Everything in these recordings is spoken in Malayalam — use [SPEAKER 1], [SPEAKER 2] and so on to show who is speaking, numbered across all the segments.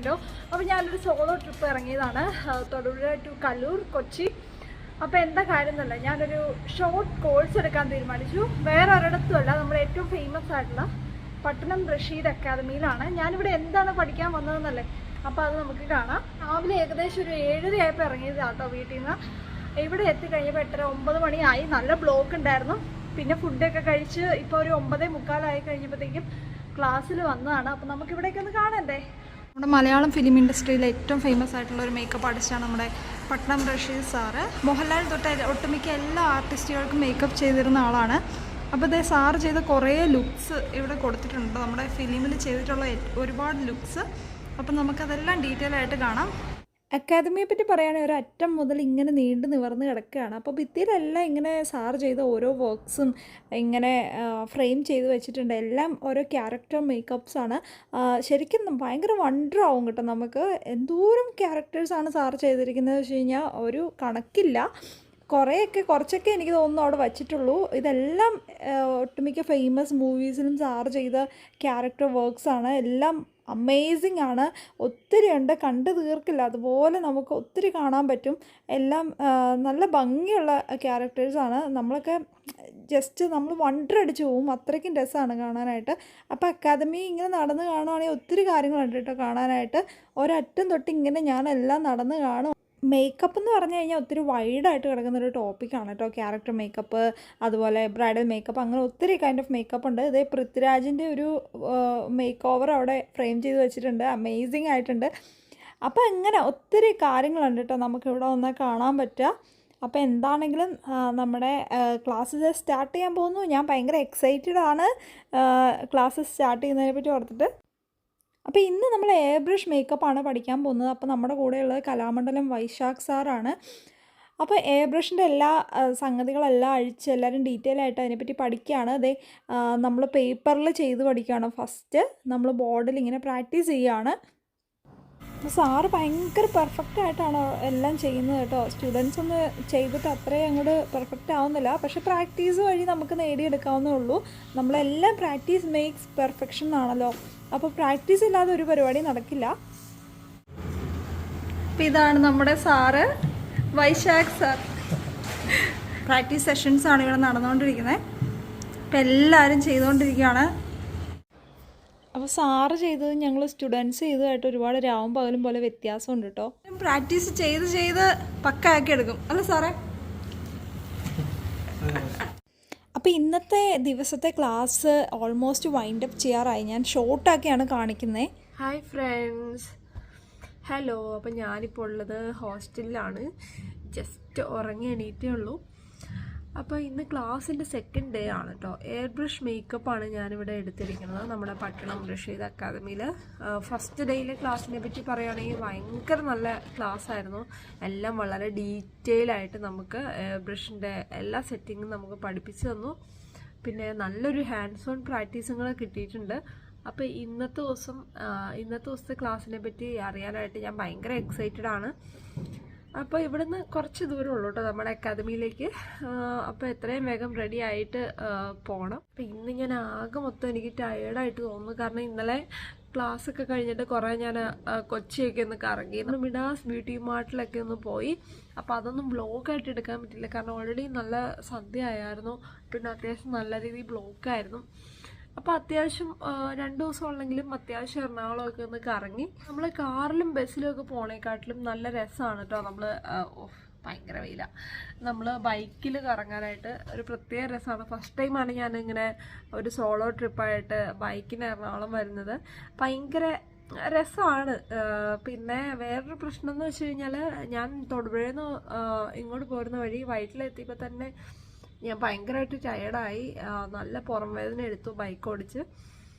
[SPEAKER 1] വിൻഡോ. അപ്പോൾ ഞാനൊരു സോളോ ട്രിപ്പ് ഇറങ്ങിയതാണ് തൊടുപുഴ ടു കല്ലൂർ കൊച്ചി. അപ്പോൾ എന്താ കാര്യം എന്നല്ല, ഞാനൊരു ഷോർട്ട് കോഴ്സ് എടുക്കാൻ തീരുമാനിച്ചു. വേറെ ഒരിടത്തുമല്ല, നമ്മുടെ ഏറ്റവും ഫേമസ് ആയിട്ടുള്ള പട്ടണം റഷീദ് അക്കാദമിയിലാണ്. ഞാനിവിടെ എന്താണ് പഠിക്കാൻ വന്നതെന്നല്ലേ, അപ്പോൾ അത് നമുക്ക് കാണാം. രാവിലെ ഏകദേശം ഒരു 7:30 ആയപ്പോൾ ഇറങ്ങിയത് കേട്ടോ വീട്ടിൽ നിന്ന്. ഇവിടെ എത്തിക്കഴിഞ്ഞപ്പോൾ 8:30-9 മണിയായി. നല്ല ബ്ലോക്ക് ഉണ്ടായിരുന്നു. പിന്നെ ഫുഡൊക്കെ കഴിച്ച് ഇപ്പോൾ ഒരു 9:45 കഴിഞ്ഞപ്പോഴത്തേക്കും ക്ലാസ്സിൽ വന്നതാണ്. അപ്പോൾ നമുക്കിവിടേക്ക് ഒന്ന് കാണണ്ടേ. നമ്മുടെ മലയാളം ഫിലിം ഇൻഡസ്ട്രിയിലെ ഏറ്റവും ഫേമസ് ആയിട്ടുള്ള ഒരു മേക്കപ്പ് ആർട്ടിസ്റ്റാണ് നമ്മുടെ പട്ടണം റഷീദ് സാറ്. മോഹൻലാൽ തൊട്ട് ഒട്ടുമിക്ക എല്ലാ ആർട്ടിസ്റ്റുകൾക്കും മേക്കപ്പ് ചെയ്തിരുന്ന ആളാണ്. അപ്പോൾ ഇതേ സാറ് ചെയ്ത കുറേ ലുക്സ് ഇവിടെ കൊടുത്തിട്ടുണ്ട്, നമ്മുടെ ഫിലിമിൽ ചെയ്തിട്ടുള്ള ഒരുപാട് ലുക്സ്. അപ്പം നമുക്കതെല്ലാം ഡീറ്റെയിൽ ആയിട്ട് കാണാം. അക്കാദമിയെ പറ്റി പറയുകയാണെങ്കിൽ ഒരു അറ്റം മുതൽ ഇങ്ങനെ നീണ്ടു നിവർന്ന് കിടക്കുകയാണ്. അപ്പോൾ ഭിത്തിയിലെല്ലാം ഇങ്ങനെ സാർ ചെയ്ത ഓരോ വർക്ക്സും ഇങ്ങനെ ഫ്രെയിം ചെയ്ത് വെച്ചിട്ടുണ്ട്. എല്ലാം ഓരോ ക്യാരക്ടർ മേക്കപ്സാണ്. ശരിക്കും ഭയങ്കര വണ്ടറാവും കേട്ടോ നമുക്ക്. എന്തോരം ക്യാരക്ടേഴ്സാണ് സാർ ചെയ്തിരിക്കുന്നത് വെച്ച് കഴിഞ്ഞാൽ ഒരു കണക്കില്ല. കുറച്ചൊക്കെ എനിക്ക് തോന്നുന്നു അവിടെ വച്ചിട്ടുള്ളൂ. ഇതെല്ലാം ഒട്ടുമിക്ക ഫേമസ് മൂവീസിലും സാർ ചെയ്ത ക്യാരക്ടർ വർക്ക്സാണ്. എല്ലാം അമേസിങ് ആണ്. ഒത്തിരി ഉണ്ട്, കണ്ടു തീർക്കില്ല. അതുപോലെ നമുക്ക് ഒത്തിരി കാണാൻ പറ്റും. എല്ലാം നല്ല ഭംഗിയുള്ള ക്യാരക്ടേഴ്സാണ്. നമ്മളൊക്കെ ജസ്റ്റ് നമ്മൾ വണ്ടർ അടിച്ച് പോവും, അത്രയ്ക്കും രസമാണ് കാണാനായിട്ട്. അപ്പോൾ അക്കാദമി ഇങ്ങനെ നടന്ന് കാണുകയാണെങ്കിൽ ഒത്തിരി കാര്യങ്ങളുണ്ട് കേട്ടോ കാണാനായിട്ട്. ഒരറ്റം തൊട്ട് ഇങ്ങനെ ഞാനെല്ലാം നടന്ന് കാണും. മേക്കപ്പ് എന്ന് പറഞ്ഞു കഴിഞ്ഞാൽ ഒത്തിരി വൈഡായിട്ട് കിടക്കുന്നൊരു ടോപ്പിക്കാണ് കേട്ടോ. ക്യാരക്ടർ മേക്കപ്പ്, അതുപോലെ ബ്രൈഡൽ മേക്കപ്പ്, അങ്ങനെ ഒത്തിരി കൈൻഡ് ഓഫ് മേക്കപ്പ് ഉണ്ട്. ഇതേ പൃഥ്വിരാജിൻ്റെ ഒരു മേക്ക് ഓവർ അവിടെ ഫ്രെയിം ചെയ്ത് വെച്ചിട്ടുണ്ട്. അമേസിങ് ആയിട്ടുണ്ട്. അപ്പോൾ ഇങ്ങനെ ഒത്തിരി കാര്യങ്ങളുണ്ട് കേട്ടോ നമുക്കിവിടെ വന്നാൽ കാണാൻ പറ്റുക. അപ്പോൾ എന്താണെങ്കിലും നമ്മുടെ ക്ലാസ്സസ് സ്റ്റാർട്ട് ചെയ്യാൻ പോകുന്നു. ഞാൻ ഭയങ്കര എക്സൈറ്റഡ് ആണ് ക്ലാസ്സസ് സ്റ്റാർട്ട് ചെയ്യുന്നതിനെ പറ്റി ഓർത്തിട്ട്. അപ്പോൾ ഇന്ന് നമ്മൾ എയർ ബ്രഷ് മേക്കപ്പാണ് പഠിക്കാൻ പോകുന്നത്. അപ്പോൾ നമ്മുടെ കൂടെയുള്ളത് കലാമണ്ഡലം വൈശാഖ് സാറാണ്. അപ്പോൾ എയർ ബ്രഷിൻ്റെ എല്ലാ സംഗതികളെല്ലാം അഴിച്ച് എല്ലാവരും ഡീറ്റെയിൽ ആയിട്ട് അതിനെപ്പറ്റി പഠിക്കുകയാണ്. അതേ നമ്മൾ പേപ്പറിൽ ചെയ്ത് പഠിക്കുകയാണ്. ഫസ്റ്റ് നമ്മൾ ബോർഡിൽ ഇങ്ങനെ പ്രാക്ടീസ് ചെയ്യുകയാണ്. സാറ് ഭയങ്കര പെർഫെക്റ്റ് ആയിട്ടാണ് എല്ലാം ചെയ്യുന്നത് കേട്ടോ. സ്റ്റുഡൻസ് ഒന്ന് ചെയ്തിട്ട് അത്രയും അങ്ങോട്ട് പെർഫെക്റ്റ് ആവുന്നില്ല, പക്ഷെ പ്രാക്ടീസ് വഴി നമുക്ക് നേടിയെടുക്കാവുന്നേ ഉള്ളൂ. നമ്മളെല്ലാം പ്രാക്ടീസ് മേക്സ് പെർഫെക്ഷൻ ആണല്ലോ. അപ്പോൾ പ്രാക്ടീസ് ഇല്ലാതെ ഒരു പരിപാടി നടക്കില്ല. അപ്പോൾ ഇതാണ് നമ്മുടെ സാറ് വൈശാഖ് സാർ. പ്രാക്ടീസ് സെഷൻസാണ് ഇവിടെ നടന്നുകൊണ്ടിരിക്കുന്നത്. അപ്പോൾ എല്ലാവരും ചെയ്തുകൊണ്ടിരിക്കുകയാണ്. അപ്പോൾ സാറ് ചെയ്തത് ഞങ്ങൾ സ്റ്റുഡൻസ് ചെയ്തതായിട്ട് ഒരുപാട് രാവും പകലും പോലെ വ്യത്യാസമുണ്ട് കേട്ടോ. പ്രാക്ടീസ് ചെയ്ത് പക്കയാക്കി എടുക്കും അല്ലേ സാറേ? അപ്പോൾ ഇന്നത്തെ ദിവസത്തെ ക്ലാസ് ഓൾമോസ്റ്റ് വൈൻഡ് അപ്പ് ചെയ്യാറായി. ഞാൻ ഷോർട്ടാക്കിയാണ് കാണിക്കുന്നത്.
[SPEAKER 2] Hi friends, hello. അപ്പോൾ ഞാനിപ്പോൾ ഉള്ളത് ഹോസ്റ്റലിലാണ്. ജസ്റ്റ് ഉറങ്ങി എണീറ്റേ ഉള്ളൂ. അപ്പോൾ ഇന്ന് ക്ലാസ്സിൻ്റെ സെക്കൻഡ് ഡേ ആണ് കേട്ടോ. എയർ ബ്രഷ് മേക്കപ്പാണ് ഞാനിവിടെ എടുത്തിരിക്കുന്നത് നമ്മുടെ പട്ടണം റഷീദ് അക്കാദമിയിൽ. ഫസ്റ്റ് ഡേയിലെ ക്ലാസ്സിനെ പറ്റി പറയുകയാണെങ്കിൽ ഭയങ്കര നല്ല ക്ലാസ് ആയിരുന്നു. എല്ലാം വളരെ ഡീറ്റെയിൽ ആയിട്ട് നമുക്ക് എയർ ബ്രഷിൻ്റെ എല്ലാ സെറ്റിങ്ങും നമുക്ക് പഠിപ്പിച്ചു തന്നു. പിന്നെ നല്ലൊരു ഹാൻഡ്സ് ഓൺ പ്രാക്ടീസും കൂടെ കിട്ടിയിട്ടുണ്ട്. അപ്പോൾ ഇന്നത്തെ ദിവസത്തെ ക്ലാസ്സിനെ പറ്റി അറിയാനായിട്ട് ഞാൻ ഭയങ്കര എക്സൈറ്റഡ് ആണ്. അപ്പോൾ ഇവിടുന്ന് കുറച്ച് ദൂരമുള്ളൂ കേട്ടോ നമ്മുടെ അക്കാദമിയിലേക്ക്. അപ്പോൾ എത്രയും വേഗം റെഡി ആയിട്ട് പോകണം. അപ്പോൾ ഇന്ന് ഞാൻ ആകെ മൊത്തം എനിക്ക് ടയേർഡായിട്ട് തോന്നുന്നു. കാരണം ഇന്നലെ ക്ലാസ്സൊക്കെ കഴിഞ്ഞിട്ട് കുറേ ഞാൻ കൊച്ചിയൊക്കെ ഒന്ന് കറങ്ങി. മിഡാസ് ബ്യൂട്ടി മാർട്ടിലൊക്കെ ഒന്ന് പോയി. അപ്പോൾ അതൊന്നും ബ്ലോക്കായിട്ട് എടുക്കാൻ പറ്റില്ല, കാരണം ഓൾറെഡി നല്ല സന്ധ്യ ആയിരുന്നു. പിന്നെ അത്യാവശ്യം നല്ല രീതിയിൽ ബ്ലോക്കായിരുന്നു. അപ്പോൾ അത്യാവശ്യം 2 ദിവസം ഉള്ളെങ്കിലും അത്യാവശ്യം എറണാകുളമൊക്കെ ഒന്ന് കറങ്ങി. നമ്മൾ കാറിലും ബസ്സിലും ഒക്കെ പോണേക്കാട്ടിലും നല്ല രസമാണ് കേട്ടോ. നമ്മൾ ഭയങ്കര വെയില, നമ്മൾ ബൈക്കിൽ കറങ്ങാനായിട്ട് ഒരു പ്രത്യേക രസമാണ്. ഫസ്റ്റ് ടൈമാണ് ഞാനിങ്ങനെ ഒരു സോളോ ട്രിപ്പായിട്ട് ബൈക്കിന് എറണാകുളം വരുന്നത്. ഭയങ്കര രസമാണ്. പിന്നെ വേറൊരു പ്രശ്നം എന്ന് വെച്ച് കഴിഞ്ഞാൽ, ഞാൻ തൊടുപുഴയിൽ നിന്ന് ഇങ്ങോട്ട് പോരുന്ന വഴി വയറ്റിലെത്തിയപ്പോൾ തന്നെ ഞാൻ ഭയങ്കരമായിട്ട് ടയേർഡായി. നല്ല പുറം വേദന എടുത്തു ബൈക്ക് ഓടിച്ച്.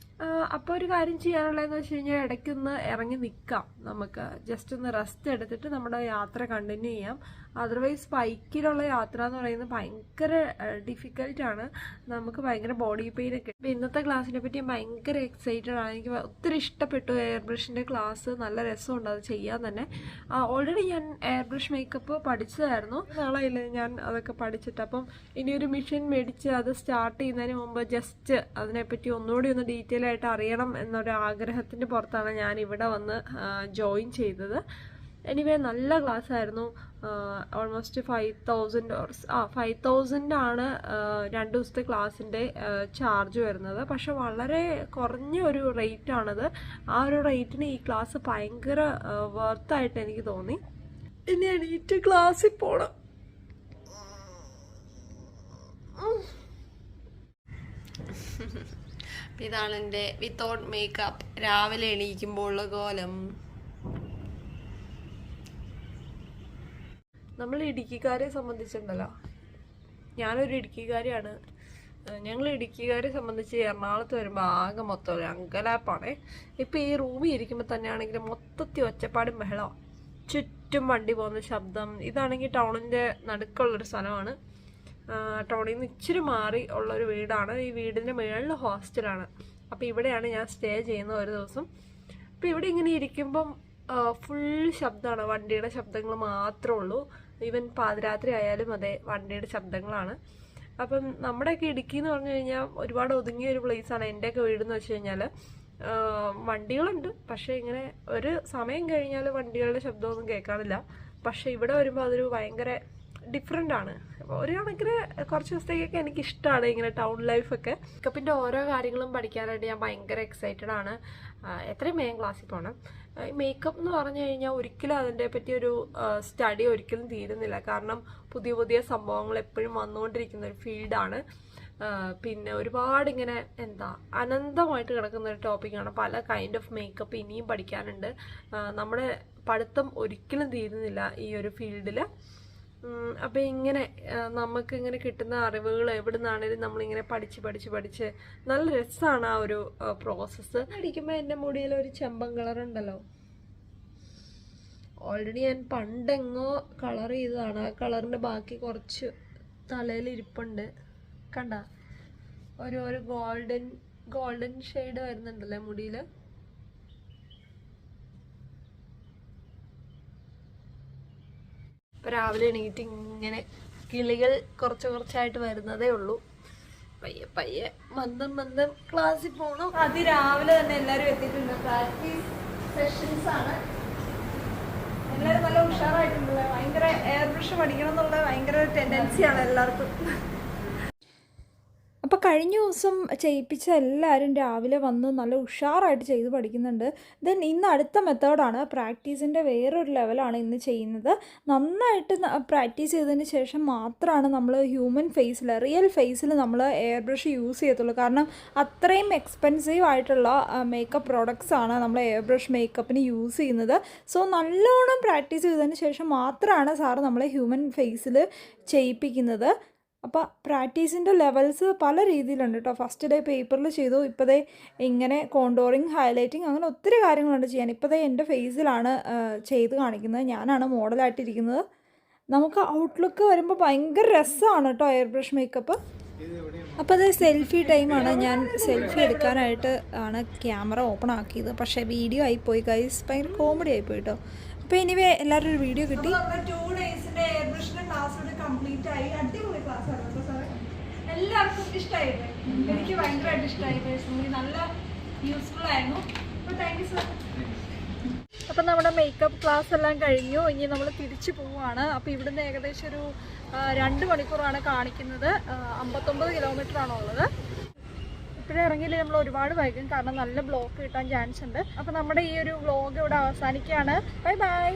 [SPEAKER 2] അപ്പോൾ ഒരു കാര്യം ചെയ്യാനുള്ളതെന്ന് വെച്ച് കഴിഞ്ഞാൽ ഇടയ്ക്കൊന്ന് ഇറങ്ങി നിൽക്കാം, നമുക്ക് ജസ്റ്റ് ഒന്ന് റെസ്റ്റ് എടുത്തിട്ട് നമ്മുടെ യാത്ര കണ്ടിന്യൂ ചെയ്യാം. അതർവൈസ് ബൈക്കിലുള്ള യാത്ര എന്ന് പറയുന്നത് ഭയങ്കര ഡിഫിക്കൽട്ടാണ്. നമുക്ക് ഭയങ്കര ബോഡി പെയിനൊക്കെ. അപ്പോൾ ഇന്നത്തെ ക്ലാസ്സിനെ പറ്റി ഞാൻ ഭയങ്കര എക്സൈറ്റഡ് ആണ്. എനിക്ക് ഒത്തിരി ഇഷ്ടപ്പെട്ടു എയർ ബ്രഷിൻ്റെ ക്ലാസ്. നല്ല രസമുണ്ട് അത് ചെയ്യാൻ തന്നെ. ഓൾറെഡി ഞാൻ എയർ ബ്രഷ് മേക്കപ്പ് പഠിച്ചതായിരുന്നു. നാളെയില്ല ഞാൻ അതൊക്കെ പഠിച്ചിട്ട്. അപ്പം ഇനിയൊരു മെഷീൻ മേടിച്ച് അത് സ്റ്റാർട്ട് ചെയ്യുന്നതിന് മുമ്പ് ജസ്റ്റ് അതിനെപ്പറ്റി ഒന്നുകൂടി ഒന്ന് ഡീറ്റെയിൽ ആയിട്ട് അറിയണം എന്നൊരു ആഗ്രഹത്തിൻ്റെ പുറത്താണ് ഞാൻ ഇവിടെ വന്ന് ജോയിൻ ചെയ്തത്. എനിവേ നല്ല ക്ലാസ് ആയിരുന്നു. ഓൾമോസ്റ്റ് 5,000 ആണ് 2 ദിവസത്തെ ക്ലാസ്സിൻ്റെ ചാർജ് വരുന്നത്. പക്ഷെ വളരെ കുറഞ്ഞ ഒരു റേറ്റാണത്. ആ ഒരു റേറ്റിന് ഈ ക്ലാസ് ഭയങ്കര വർത്തായിട്ട് എനിക്ക് തോന്നി. ഇനി എണീറ്റ് ക്ലാസ്സിൽ പോകണം. ഇതാണ് എൻ്റെ വിത്തൗട്ട് മേക്കപ്പ് രാവിലെ എണീക്കുമ്പോൾ ഉള്ള കോലം. നമ്മൾ ഇടുക്കിക്കാരെ സംബന്ധിച്ചിട്ടുണ്ടല്ലോ, ഞാനൊരു ഇടുക്കിക്കാരിയാണ്. ഞങ്ങൾ ഇടുക്കിക്കാരെ സംബന്ധിച്ച് എറണാകുളത്ത് വരുമ്പോൾ ആകെ മൊത്തം ഒരു അങ്കലാപ്പാണ്. ഇപ്പം ഈ റൂമിൽ ഇരിക്കുമ്പോൾ തന്നെയാണെങ്കിൽ മൊത്തത്തിൽ ഒച്ചപ്പാടും ബഹളമാണ്, ചുറ്റും വണ്ടി പോകുന്ന ശബ്ദം. ഇതാണെങ്കിൽ ടൗണിൻ്റെ നടുക്കുള്ളൊരു സ്ഥലമാണ്. ടൗണിൽ നിന്ന് ഇച്ചിരി മാറി ഉള്ളൊരു വീടാണ്. ഈ വീടിൻ്റെ മുകളിൽ ഹോസ്റ്റലാണ്. അപ്പോൾ ഇവിടെയാണ് ഞാൻ സ്റ്റേ ചെയ്യുന്നത് ഒരു ദിവസം. അപ്പോൾ ഇവിടെ ഇങ്ങനെ ഇരിക്കുമ്പം ഫുൾ ശബ്ദമാണ്, വണ്ടിയുടെ ശബ്ദങ്ങൾ മാത്രമേ ഉള്ളൂ. ഈവൻ പാതിരാത്രി ആയാലും അതെ, വണ്ടിയുടെ ശബ്ദങ്ങളാണ്. അപ്പം നമ്മുടെയൊക്കെ ഇടുക്കി എന്ന് പറഞ്ഞു കഴിഞ്ഞാൽ ഒരുപാട് ഒതുങ്ങിയ ഒരു പ്ലേസാണ്. എൻ്റെയൊക്കെ വീടെന്ന് വെച്ച് കഴിഞ്ഞാൽ വണ്ടികളുണ്ട്, പക്ഷേ ഇങ്ങനെ ഒരു സമയം കഴിഞ്ഞാൽ വണ്ടികളുടെ ശബ്ദമൊന്നും കേൾക്കാറില്ല. പക്ഷേ ഇവിടെ വരുമ്പോൾ അതൊരു ഭയങ്കര ഡിഫറെൻ്റ് ആണ്. ഒരു കണക്കിന് കുറച്ച് ദിവസത്തേക്കൊക്കെ എനിക്കിഷ്ടമാണ് ഇങ്ങനെ ടൗൺ ലൈഫൊക്കെ. മേക്കപ്പിൻ്റെ ഓരോ കാര്യങ്ങളും പഠിക്കാനായിട്ട് ഞാൻ ഭയങ്കര എക്സൈറ്റഡ് ആണ്. എത്രയും വേഗം ക്ലാസ്സിൽ പോകണം. മേക്കപ്പ് എന്ന് പറഞ്ഞു കഴിഞ്ഞാൽ ഒരിക്കലും അതിൻ്റെ പറ്റിയൊരു സ്റ്റഡി ഒരിക്കലും തീരുന്നില്ല. കാരണം പുതിയ പുതിയ സംഭവങ്ങൾ എപ്പോഴും വന്നുകൊണ്ടിരിക്കുന്ന ഒരു ഫീൽഡാണ്. പിന്നെ ഒരുപാട് ഇങ്ങനെ അനന്തമായിട്ട് കിടക്കുന്ന ഒരു ടോപ്പിക്കാണ്. പല കൈൻഡ് ഓഫ് മേക്കപ്പ് ഇനിയും പഠിക്കാനുണ്ട്. നമ്മുടെ പഠിത്തം ഒരിക്കലും തീരുന്നില്ല ഈ ഒരു ഫീൽഡിൽ. അപ്പം ഇങ്ങനെ നമുക്കിങ്ങനെ കിട്ടുന്ന അറിവുകൾ എവിടെ നിന്നാണേലും നമ്മളിങ്ങനെ പഠിച്ച് നല്ല രസമാണ് ആ ഒരു പ്രോസസ്സ്. അടിക്കുമ്പോൾ എൻ്റെ മുടിയിൽ ഒരു ചെമ്പൻ കളറുണ്ടല്ലോ, ഓൾറെഡി ഞാൻ പണ്ടെങ്ങോ കളർ ചെയ്തതാണ്. ആ കളറിൻ്റെ ബാക്കി കുറച്ച് തലയിൽ ഇരിപ്പുണ്ട്. കണ്ട ഒരു ഗോൾഡൻ ഷെയ്ഡ് വരുന്നുണ്ടല്ലേ മുടിയിൽ. ഇപ്പം രാവിലെ എണീറ്റ് ഇങ്ങനെ കിളികൾ കുറച്ചായിട്ട് വരുന്നതേ ഉള്ളൂ. പയ്യെ മന്ദം ക്ലാസ്സിൽ പോകണം. അതിരാവിലെ തന്നെ എല്ലാവരും എത്തിയിട്ടുണ്ട്. പ്രാക്ടീസ് സെഷൻസ് ആണ്. എല്ലാവരും നല്ല ഉഷാറായിട്ടുണ്ടല്ലേ. ഭയങ്കര എയർ ബ്രഷ് പഠിക്കണം എന്നുള്ള ഭയങ്കര ടെൻഡൻസിയാണ് എല്ലാവർക്കും.
[SPEAKER 1] അപ്പോൾ കഴിഞ്ഞ ദിവസം ചെയ്യിപ്പിച്ച എല്ലാവരും രാവിലെ വന്ന് നല്ല ഉഷാറായിട്ട് ചെയ്ത് പഠിക്കുന്നുണ്ട്. ദെൻ ഇന്ന് അടുത്ത മെത്തേഡാണ്. പ്രാക്ടീസിൻ്റെ വേറൊരു ലെവലാണ് ഇന്ന് ചെയ്യുന്നത്. നന്നായിട്ട് പ്രാക്ടീസ് ചെയ്തതിന് ശേഷം മാത്രമാണ് നമ്മൾ ഹ്യൂമൻ ഫേസിൽ, റിയൽ ഫേസിൽ നമ്മൾ എയർ ബ്രഷ് യൂസ് ചെയ്യത്തുള്ളൂ. കാരണം അത്രയും എക്സ്പെൻസീവ് ആയിട്ടുള്ള മേക്കപ്പ് പ്രോഡക്റ്റ്സ് ആണ് നമ്മൾ എയർ ബ്രഷ് മേക്കപ്പിന് യൂസ് ചെയ്യുന്നത്. സോ നല്ലോണം പ്രാക്ടീസ് ചെയ്തതിന് ശേഷം മാത്രമാണ് സാറ് നമ്മളെ ഹ്യൂമൻ ഫേസിൽ ചെയ്യിപ്പിക്കുന്നത്. അപ്പോൾ പ്രാക്ടീസിൻ്റെ ലെവൽസ് പല രീതിയിലുണ്ട് കേട്ടോ. ഫസ്റ്റ് ഡേ പേപ്പറിൽ ചെയ്തു, ഇപ്പോഴേ ഇങ്ങനെ കോണ്ടോറിങ്, ഹൈലൈറ്റിങ്, അങ്ങനെ ഒത്തിരി കാര്യങ്ങളുണ്ട് ചെയ്യാൻ. ഇപ്പോഴേ എൻ്റെ ഫേസിലാണ് ചെയ്ത് കാണിക്കുന്നത്. ഞാനാണ് മോഡലായിട്ടിരിക്കുന്നത്. നമുക്ക് ഔട്ട്ലുക്ക് വരുമ്പോൾ ഭയങ്കര രസമാണ് കേട്ടോ എയർ ബ്രഷ് മേക്കപ്പ്. അപ്പോൾ അത് സെൽഫി ടൈമാണ്. ഞാൻ സെൽഫി എടുക്കാനായിട്ട് ആണ് ക്യാമറ ഓപ്പൺ ആക്കിയത്. പക്ഷേ വീഡിയോ ആയിപ്പോയി ഗൈസ്, ഭയങ്കര കോമഡി ആയിപ്പോയി കേട്ടോ. അപ്പോൾ എനിവേ എല്ലാവരും ഒരു വീഡിയോ കിട്ടി. 2 ഡേയ്സിൻ്റെ എയർ ബ്രഷിൻ്റെ ക്ലാസ് ഇവിടെ കംപ്ലീറ്റ് ആയി. അടിപൊളി ക്ലാസ് ആണ് സാറേ. എല്ലാവർക്കും ഇഷ്ടമായില്ലേ? എനിക്ക് ഭയങ്കരമായിട്ട് ഇഷ്ടമായി. പേഴ്സണലി നല്ല യൂസ്ഫുൾ ആയിരുന്നു. അപ്പോൾ താങ്ക് യു സാർ. അപ്പം നമ്മുടെ മേക്കപ്പ് ക്ലാസ് എല്ലാം കഴിഞ്ഞു. ഇനി നമ്മൾ തിരിച്ചു പോവുകയാണ്. അപ്പോൾ ഇവിടുന്ന് ഏകദേശം ഒരു 2 മണിക്കൂറാണ് കാണിക്കുന്നത്. 59 കിലോമീറ്റർ ആണുള്ളത്. ഇപ്പോഴും ഇറങ്ങിയില്ലേ നമ്മൾ ഒരുപാട് വൈകും, കാരണം നല്ല ബ്ലോക്ക് കിട്ടാൻ ചാൻസ് ഉണ്ട്. അപ്പോൾ നമ്മുടെ ഈ ഒരു വ്ലോഗ് ഇവിടെ അവസാനിക്കുകയാണ്. Bye bye.